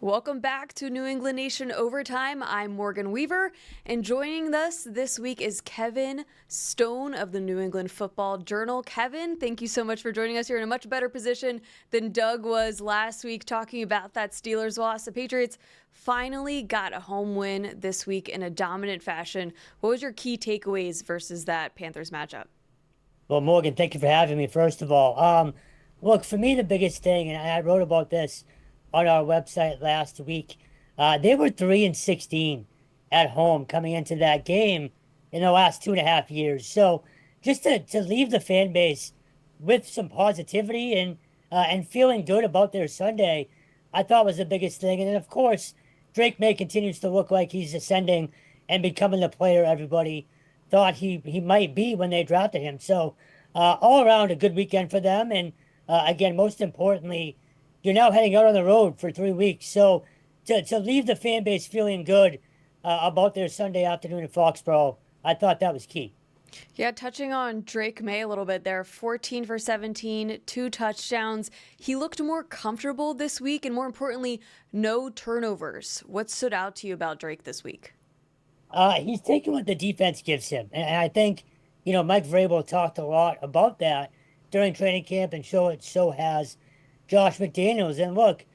Welcome back to New England Nation Overtime. I'm Morgan Weaver, and joining us this week is Kevin Stone of the New England Football Journal. Kevin, thank you so much for joining us. You're in a much better position than Doug was last week talking about that Steelers loss. The Patriots finally got a home win this week in a dominant fashion. What was your key takeaways versus that Panthers matchup? Well, Morgan, thank you for having me, first of all. Look, for me, the biggest thing, and I wrote about this on our website last week, they were 3-16 at home coming into that game in the last 2.5 years. So just to leave the fan base with some positivity and feeling good about their Sunday, I thought was the biggest thing. And then, of course, Drake May continues to look like he's ascending and becoming the player everybody thought he might be when they drafted him. So all around a good weekend for them. And again, most importantly, you're now heading out on the road for 3 weeks. So to leave the fan base feeling good about their Sunday afternoon in Foxborough, I thought that was key. Yeah, touching on Drake May a little bit there, 14 for 17, 2 touchdowns. He looked more comfortable this week, and more importantly, no turnovers. What stood out to you about Drake this week? He's taking what the defense gives him. And I think, Mike Vrabel talked a lot about that during training camp, and so has Josh McDaniels. And look,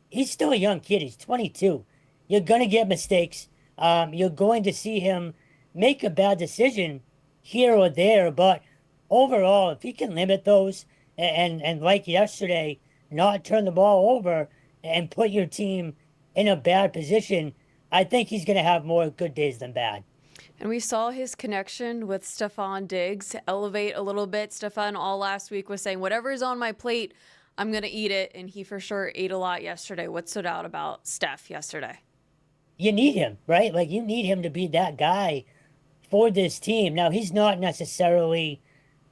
he's still a young kid. He's 22. You're going to get mistakes. You're going to see him make a bad decision here or there. But overall, if he can limit those and like yesterday, not turn the ball over and put your team in a bad position, I think he's going to have more good days than bad. And we saw his connection with Stefon Diggs elevate a little bit. Stefon all last week was saying, whatever is on my plate, I'm going to eat it. And he for sure ate a lot yesterday. What stood out about Steph yesterday? You need him, right? Like, you need him to be that guy for this team. Now, he's not necessarily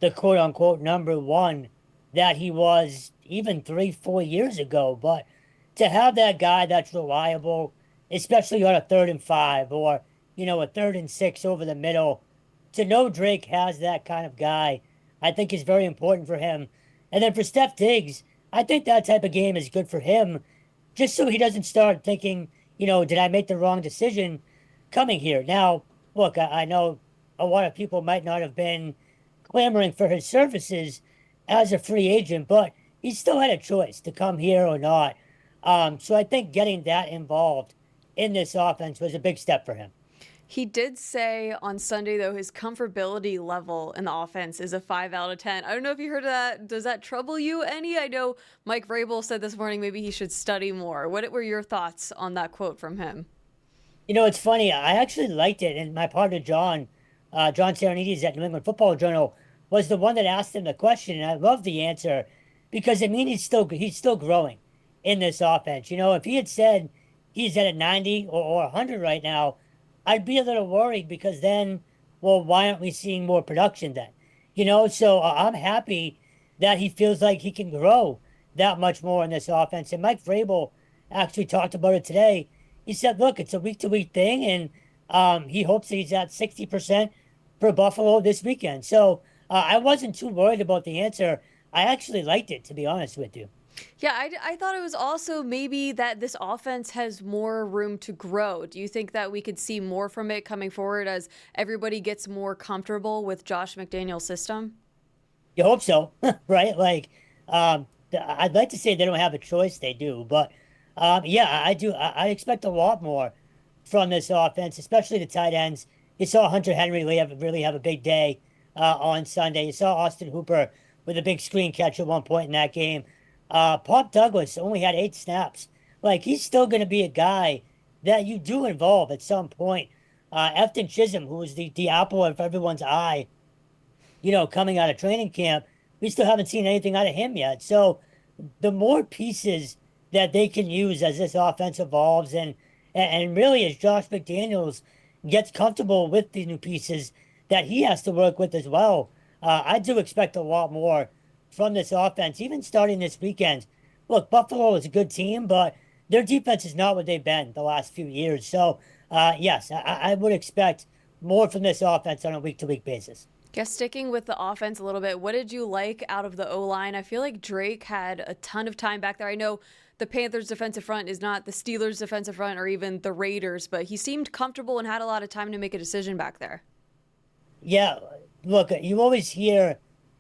the quote unquote number one that he was even 3-4 years ago. But to have that guy that's reliable, especially on a 3rd and 5 or, a 3rd and 6 over the middle, to know Drake has that kind of guy, I think is very important for him. And then for Steph Diggs, I think that type of game is good for him, just so he doesn't start thinking, did I make the wrong decision coming here? Now, look, I know a lot of people might not have been clamoring for his services as a free agent, but he still had a choice to come here or not. So I think getting that involved in this offense was a big step for him. He did say on Sunday, though, his comfortability level in the offense is a 5 out of 10. I don't know if you heard of that. Does that trouble you any? I know Mike Vrabel said this morning maybe he should study more. What were your thoughts on that quote from him? It's funny. I actually liked it. And my partner, John Serenides at New England Football Journal, was the one that asked him the question. And I love the answer because it means he's still growing in this offense. If he had said he's at a 90 or 100 right now, I'd be a little worried because then, well, why aren't we seeing more production then? So I'm happy that he feels like he can grow that much more in this offense. And Mike Vrabel actually talked about it today. He said, look, it's a week-to-week thing, and he hopes that he's at 60% for Buffalo this weekend. So I wasn't too worried about the answer. I actually liked it, to be honest with you. Yeah, I thought it was also maybe that this offense has more room to grow. Do you think that we could see more from it coming forward as everybody gets more comfortable with Josh McDaniel's system? You hope so, right? Like, I'd like to say they don't have a choice. They do. But, yeah, I do. I expect a lot more from this offense, especially the tight ends. You saw Hunter Henry really have a big day on Sunday. You saw Austin Hooper with a big screen catch at one point in that game. Pop Douglas only had 8 snaps. Like, he's still going to be a guy that you do involve at some point. Efton Chisholm, who was the apple of everyone's eye, coming out of training camp, we still haven't seen anything out of him yet. So the more pieces that they can use as this offense evolves and really as Josh McDaniels gets comfortable with the new pieces that he has to work with as well, I do expect a lot more from this offense, even starting this weekend. Look, Buffalo is a good team, but their defense is not what they've been the last few years. So, yes, I would expect more from this offense on a week-to-week basis. Guess sticking with the offense a little bit, what did you like out of the O-line? I feel like Drake had a ton of time back there. I know the Panthers defensive front is not the Steelers defensive front or even the Raiders, but he seemed comfortable and had a lot of time to make a decision back there. Yeah, look, you always hear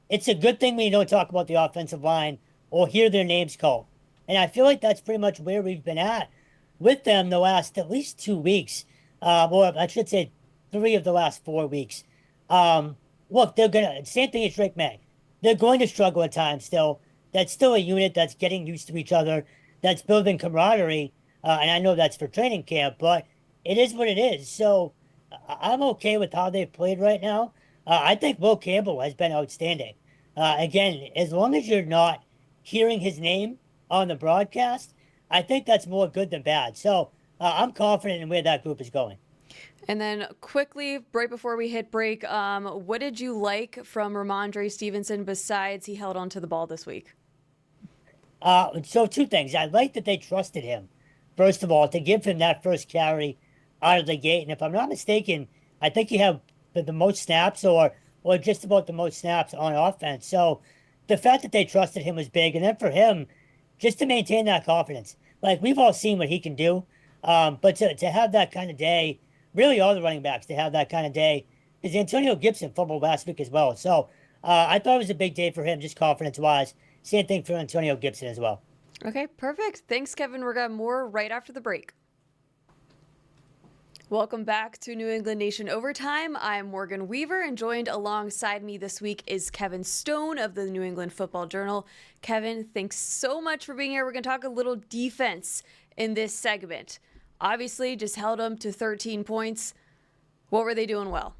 it's a good thing when you don't talk about the offensive line or hear their names called. And I feel like that's pretty much where we've been at with them the last at least 2 weeks, or I should say 3 of the last 4 weeks. Look, they're gonna same thing as Drake May. They're going to struggle at times still. That's still a unit that's getting used to each other, that's building camaraderie. And I know that's for training camp, but it is what it is. So I'm okay with how they've played right now. I think Will Campbell has been outstanding. Again, as long as you're not hearing his name on the broadcast, I think that's more good than bad. So I'm confident in where that group is going. And then quickly, right before we hit break, what did you like from Ramondre Stevenson besides he held onto the ball this week? So two things. I like that they trusted him, first of all, to give him that first carry out of the gate. And if I'm not mistaken, I think he had the most snaps or just about the most snaps on offense. So the fact that they trusted him was big. And then for him, just to maintain that confidence. Like, we've all seen what he can do. But to have that kind of day, really all the running backs to have that kind of day, because Antonio Gibson fumbled last week as well. So I thought it was a big day for him, just confidence-wise. Same thing for Antonio Gibson as well. Okay, perfect. Thanks, Kevin. We're going to have more right after the break. Welcome back to New England Nation Overtime. I'm Morgan Weaver, and joined alongside me this week is Kevin Stone of the New England Football Journal. Kevin, thanks so much for being here. We're going to talk a little defense in this segment. Obviously, just held them to 13 points. What were they doing well?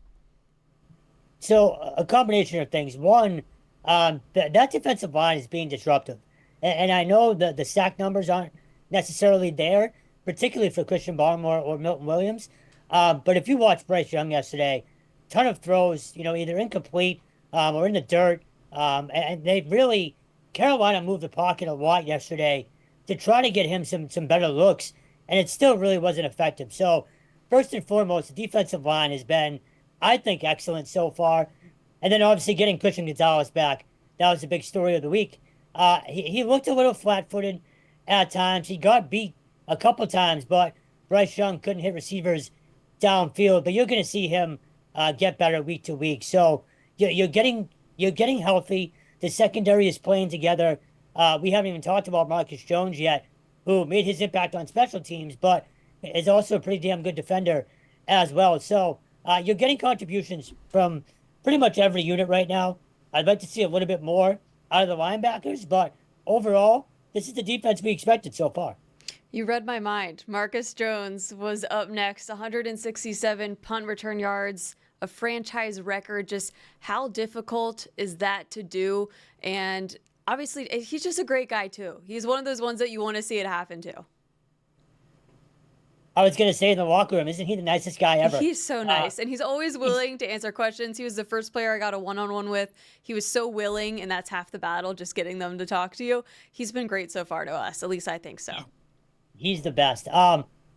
So a combination of things. One, that defensive line is being disruptive. And I know the sack numbers aren't necessarily there, particularly for Christian Barmore or Milton Williams. But if you watched Bryce Young yesterday, ton of throws, either incomplete or in the dirt. And they really, Carolina moved the pocket a lot yesterday to try to get him some better looks. And it still really wasn't effective. So first and foremost, the defensive line has been, I think, excellent so far. And then obviously getting Christian Gonzalez back, that was the big story of the week. He looked a little flat-footed at times. He got beat a couple times, but Bryce Young couldn't hit receivers downfield. But you're going to see him get better week to week. So you're getting healthy. The secondary is playing together. We haven't even talked about Marcus Jones yet, who made his impact on special teams, but is also a pretty damn good defender as well. So you're getting contributions from pretty much every unit right now. I'd like to see a little bit more out of the linebackers, but overall, this is the defense we expected so far. You read my mind. Marcus Jones was up next, 167 punt return yards, a franchise record. Just how difficult is that to do? And obviously, he's just a great guy, too. He's one of those ones that you want to see it happen to. I was going to say in the locker room, isn't he the nicest guy ever? He's so nice, and he's always willing to answer questions. He was the first player I got a one-on-one with. He was so willing, and that's half the battle, just getting them to talk to you. He's been great so far to us. At least I think so. He's the best.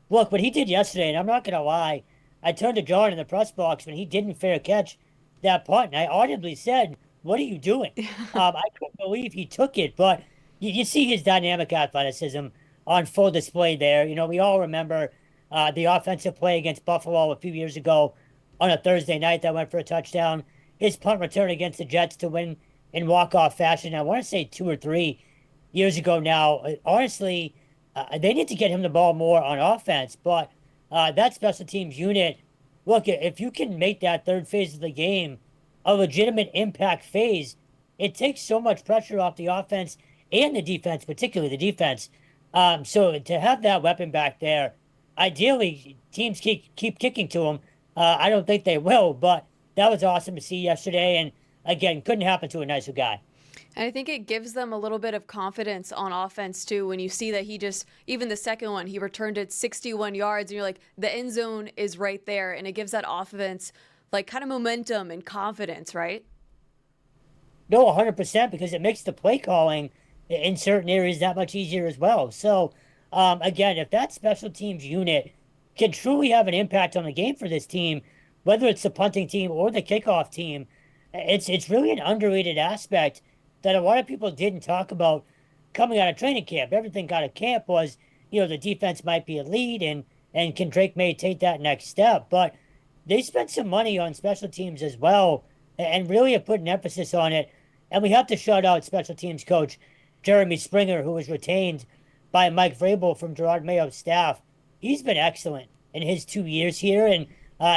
Look, what he did yesterday, and I'm not going to lie, I turned to John in the press box when he didn't fair catch that punt, and I audibly said, "What are you doing?" I couldn't believe he took it, but you see his dynamic athleticism on full display there. We all remember the offensive play against Buffalo a few years ago on a Thursday night that went for a touchdown. His punt return against the Jets to win in walk-off fashion, I want to say 2 or 3 years ago now. Honestly, they need to get him the ball more on offense, but that special teams unit, look, if you can make that third phase of the game a legitimate impact phase, it takes so much pressure off the offense and the defense, particularly the defense. So to have that weapon back there, ideally, teams keep kicking to him. I don't think they will, but that was awesome to see yesterday. And again, couldn't happen to a nicer guy. And I think it gives them a little bit of confidence on offense, too, when you see that even the second one, he returned it 61 yards, and you're like, the end zone is right there. And it gives that offense, kind of momentum and confidence, right? No, 100%, because it makes the play calling in certain areas that much easier as well. So, again, if that special teams unit can truly have an impact on the game for this team, whether it's the punting team or the kickoff team, it's really an underrated aspect that a lot of people didn't talk about coming out of training camp. Everything out of camp was, the defense might be elite and can Drake May take that next step. But they spent some money on special teams as well and really have put an emphasis on it. And we have to shout out special teams coach Jeremy Springer, who was retained by Mike Vrabel from Gerard Mayo's staff. He's been excellent in his 2 years here, and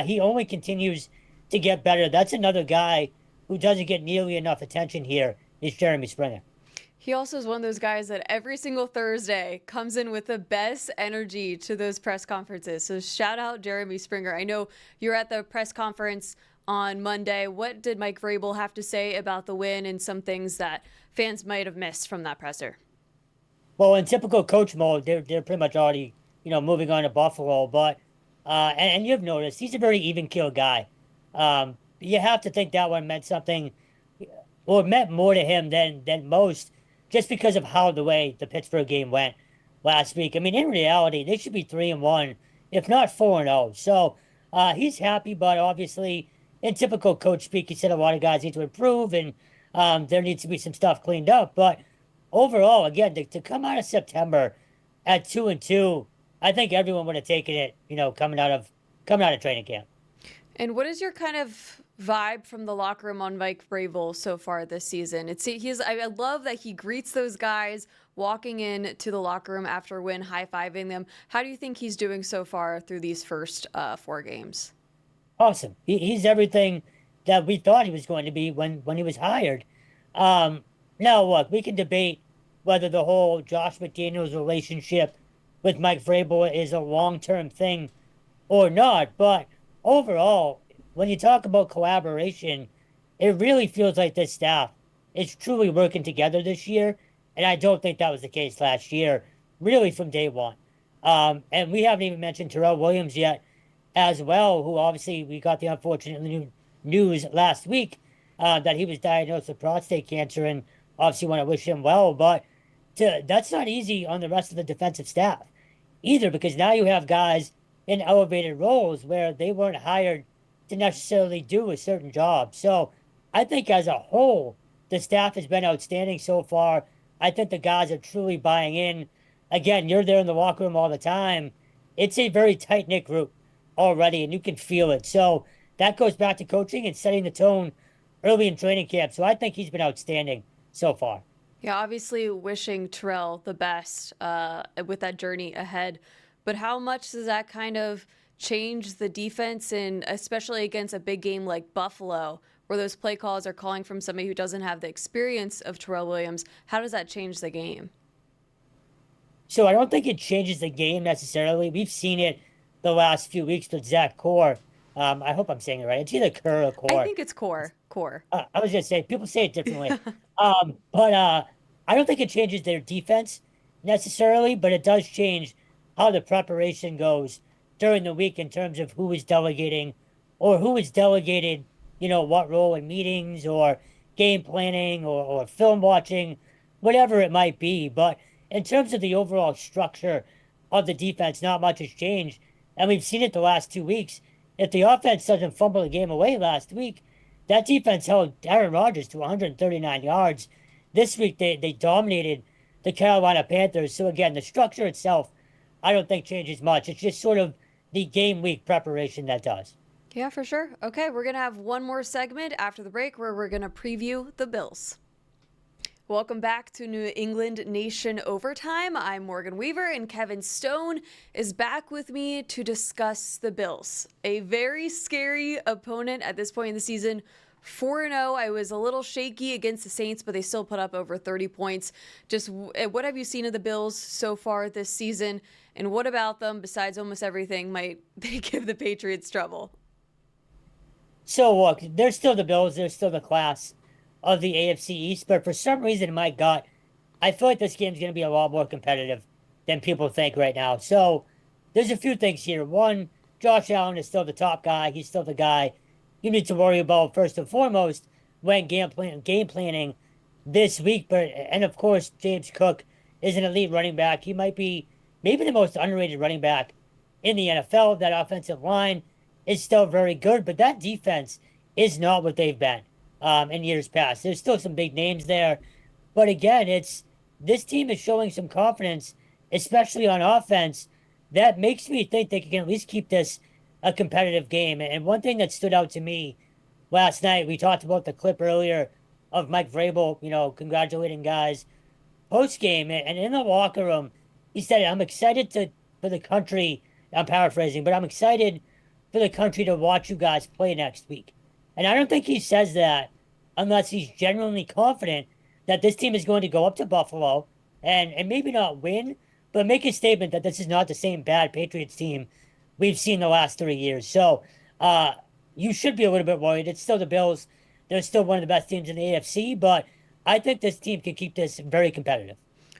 he only continues to get better. That's another guy who doesn't get nearly enough attention here is Jeremy Springer. He also is one of those guys that every single Thursday comes in with the best energy to those press conferences. So shout out Jeremy Springer. I know you're at the press conference on Monday. What did Mike Vrabel have to say about the win and some things that fans might have missed from that presser? Well, in typical coach mode, they're pretty much already, moving on to Buffalo. But and you've noticed he's a very even-keeled guy. You have to think that one meant something, or meant more to him than most, just because of how the way the Pittsburgh game went last week. I mean, in reality, they should be 3-1, if not 4-0. So he's happy, but obviously, in typical coach speak, he said a lot of guys need to improve, and there needs to be some stuff cleaned up. But overall, again, to come out of September at 2-2, I think everyone would have taken it, coming out of training camp. And what is your kind of vibe from the locker room on Mike Vrabel so far this season? I love that he greets those guys walking in to the locker room after a win, high-fiving them. How do you think he's doing so far through these first 4 games? Awesome. He's everything that we thought he was going to be when he was hired. Now, look, we can debate whether the whole Josh McDaniels relationship with Mike Vrabel is a long-term thing or not, but overall, when you talk about collaboration, it really feels like this staff is truly working together this year, and I don't think that was the case last year, really from day one. And we haven't even mentioned Terrell Williams yet as well, who obviously we got the unfortunate news last week that he was diagnosed with prostate cancer, and obviously want to wish him well, but that's not easy on the rest of the defensive staff either, because now you have guys in elevated roles where they weren't hired to necessarily do a certain job. So I think as a whole, the staff has been outstanding so far. I think the guys are truly buying in. Again, you're there in the locker room all the time. It's a very tight-knit group already, and you can feel it. So that goes back to coaching and setting the tone early in training camp. So I think he's been outstanding so far. Yeah, obviously wishing Terrell the best with that journey ahead. But how much does that kind of change the defense, and especially against a big game like Buffalo, where those play calls are calling from somebody who doesn't have the experience of Terrell Williams? How does that change the game? So I don't think it changes the game necessarily. We've seen it the last few weeks with Zach Core. I hope I'm saying it right. It's either Kerr or Core. I think it's Core. I was going to say, people say it differently. But I don't think it changes their defense necessarily, but it does change how the preparation goes during the week in terms of who is delegating or who is delegated, what role in meetings or game planning or film watching, whatever it might be. But in terms of the overall structure of the defense, not much has changed. And we've seen it the last 2 weeks. If the offense doesn't fumble the game away last week, that defense held Aaron Rodgers to 139 yards. This week, they dominated the Carolina Panthers. So again, the structure itself, I don't think changes much. It's just sort of the game week preparation that does. Yeah, for sure. Okay, we're going to have one more segment after the break where we're going to preview the Bills. Welcome back to New England Nation Overtime. I'm Morgan Weaver, and Kevin Stone is back with me to discuss the Bills. A very scary opponent at this point in the season. 4-0. I was a little shaky against the Saints, but they still put up over 30 points. Just what have you seen of the Bills so far this season? And what about them, besides almost everything, might they give the Patriots trouble? So, look, they're still the Bills. They're still the class of the AFC East. But for some reason, in my gut, I feel like this game's going to be a lot more competitive than people think right now. So there's a few things here. One, Josh Allen is still the top guy. He's still the guy you need to worry about first and foremost when game planning this week. And of course, James Cook is an elite running back. He might be maybe the most underrated running back in the NFL. That offensive line is still very good, but that defense is not what they've been in years past. There's still some big names there, but again, it's this team is showing some confidence, especially on offense, that makes me think they can at least keep this a competitive game. And one thing that stood out to me last night, we talked about the clip earlier of Mike Vrabel, congratulating guys post game, and in the locker room, he said, "I'm excited for the country." I'm paraphrasing, but I'm excited for the country to watch you guys play next week. And I don't think he says that unless he's genuinely confident that this team is going to go up to Buffalo and maybe not win, but make a statement that this is not the same bad Patriots team we've seen the last 3 years. So you should be a little bit worried. It's still the Bills. They're still one of the best teams in the AFC, but I think this team can keep this very competitive.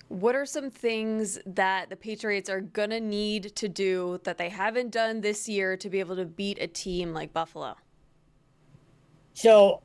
What are some things that the Patriots are going to need to do that they haven't done this year to be able to beat a team like Buffalo? So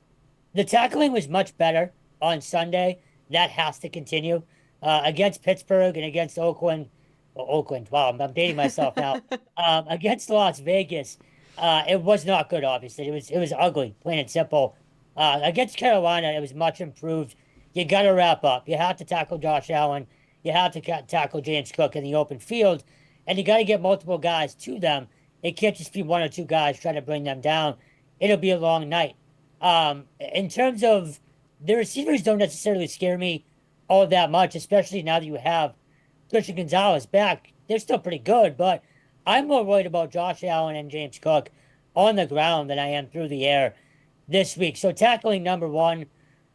the tackling was much better on Sunday. That has to continue against Pittsburgh and against Oakland. Oakland. Wow, I'm dating myself now. Against Las Vegas, it was not good. Obviously, it was ugly, plain and simple. Against Carolina, it was much improved. You got to wrap up. You have to tackle Josh Allen. You have to tackle James Cook in the open field, and you got to get multiple guys to them. It can't just be one or two guys trying to bring them down. It'll be a long night. In terms of the receivers, don't necessarily scare me all that much, especially now that you have Christian Gonzalez back. They're still pretty good, but I'm more worried about Josh Allen and James Cook on the ground than I am through the air this week. So tackling number one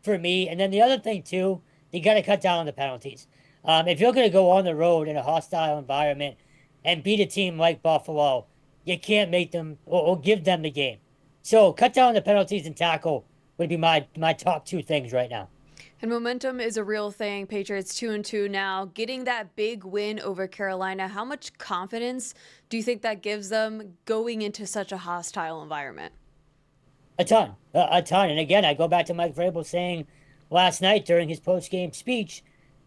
for me. And then the other thing, too, you got to cut down on the penalties. If you're going to go on the road in a hostile environment and beat a team like Buffalo, you can't make them or give them the game. So cut down the penalties and tackle would be my top two things right now. And momentum is a real thing. Patriots 2-2 now, getting that big win over Carolina. How much confidence do you think that gives them going into such a hostile environment? A ton. And again, I go back to Mike Vrabel saying last night during his post-game speech,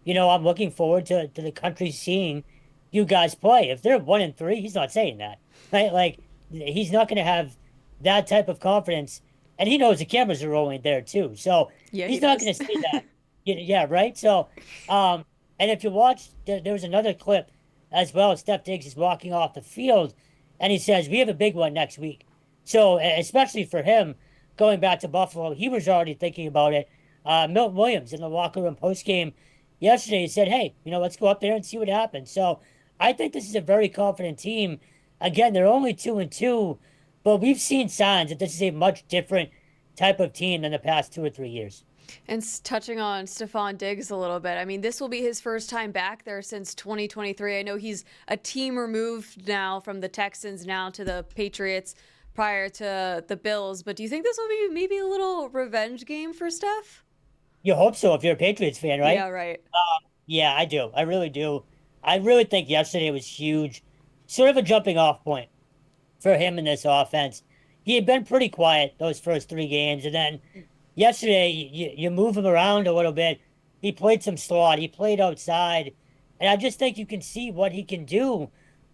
I'm looking forward to the country seeing you guys play. If they're 1-3, he's not saying that, right? Like, he's not going to have that type of confidence. And he knows the cameras are rolling there too. So Yeah, he's not going to say that. Yeah, right? So, and if you watch, there was another clip as well. Steph Diggs is walking off the field, and he says, "We have a big one next week." So, especially for him, going back to Buffalo, he was already thinking about it. Milton Williams in the locker room post-game yesterday, he said, "Hey, let's go up there and see what happens." So I think this is a very confident team. Again, they're only 2-2, but we've seen signs that this is a much different type of team than the past 2 or 3 years. And touching on Stephon Diggs a little bit, I mean, this will be his first time back there since 2023. I know he's a team removed now from the Texans now to the Patriots prior to the Bills. But do you think this will be maybe a little revenge game for Steph? You hope so if you're a Patriots fan, right? Yeah, right. Yeah, I do. I really do. I really think yesterday was huge. Sort of a jumping off point for him in this offense. He had been pretty quiet those first 3 games, and then yesterday you move him around a little bit. He played some slot. He played outside, and I just think you can see what he can do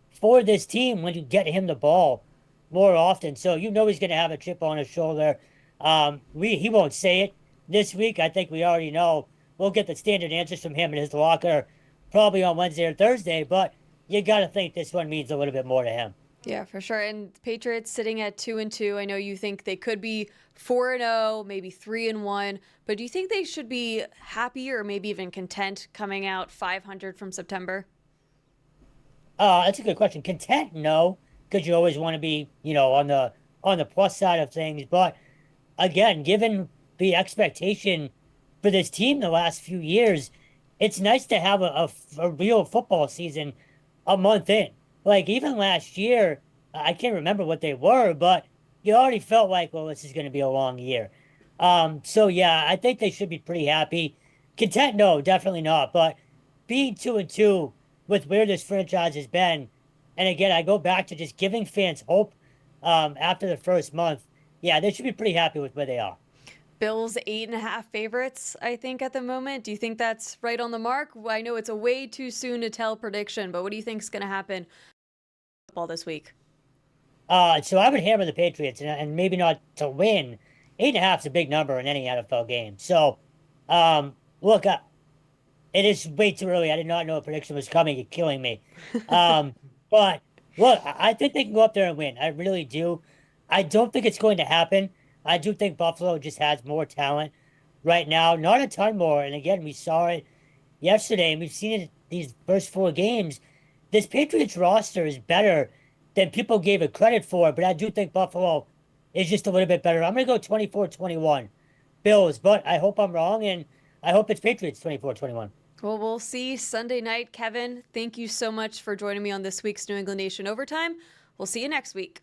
for this team when you get him the ball more often. So he's going to have a chip on his shoulder. He won't say it this week. I think we already know. We'll get the standard answers from him in his locker probably on Wednesday or Thursday, but you got to think this one means a little bit more to him. Yeah, for sure. And Patriots sitting at 2-2. I know you think they could be 4-0, maybe 3-1, but do you think they should be happy or maybe even content coming out 500 from September? That's a good question. Content, no, because you always want to be, on the plus side of things. But again, given the expectation for this team the last few years, it's nice to have a real football season a month in. Like, even last year, I can't remember what they were, but you already felt like, well, this is going to be a long year. So, yeah, I think they should be pretty happy. Content, no, definitely not. But being 2-2 with where this franchise has been, and again, I go back to just giving fans hope after the first month. Yeah, they should be pretty happy with where they are. Bills 8.5 favorites, I think, at the moment. Do you think that's right on the mark? I know it's a way too soon to tell prediction, but what do you think is going to happen football this week? So I would hammer the Patriots, and maybe not to win. 8.5 is a big number in any NFL game. So, look, It is way too early. I did not know a prediction was coming. You're killing me. Um, but look, I think they can go up there and win. I really do. I don't think it's going to happen. I do think Buffalo just has more talent right now, not a ton more. And again, we saw it yesterday, and we've seen it these first four games. This Patriots roster is better than people gave it credit for, but I do think Buffalo is just a little bit better. I'm going to go 24-21 Bills, but I hope I'm wrong, and I hope it's Patriots 24-21. Well, we'll see Sunday night. Kevin, thank you so much for joining me on this week's New England Nation Overtime. We'll see you next week.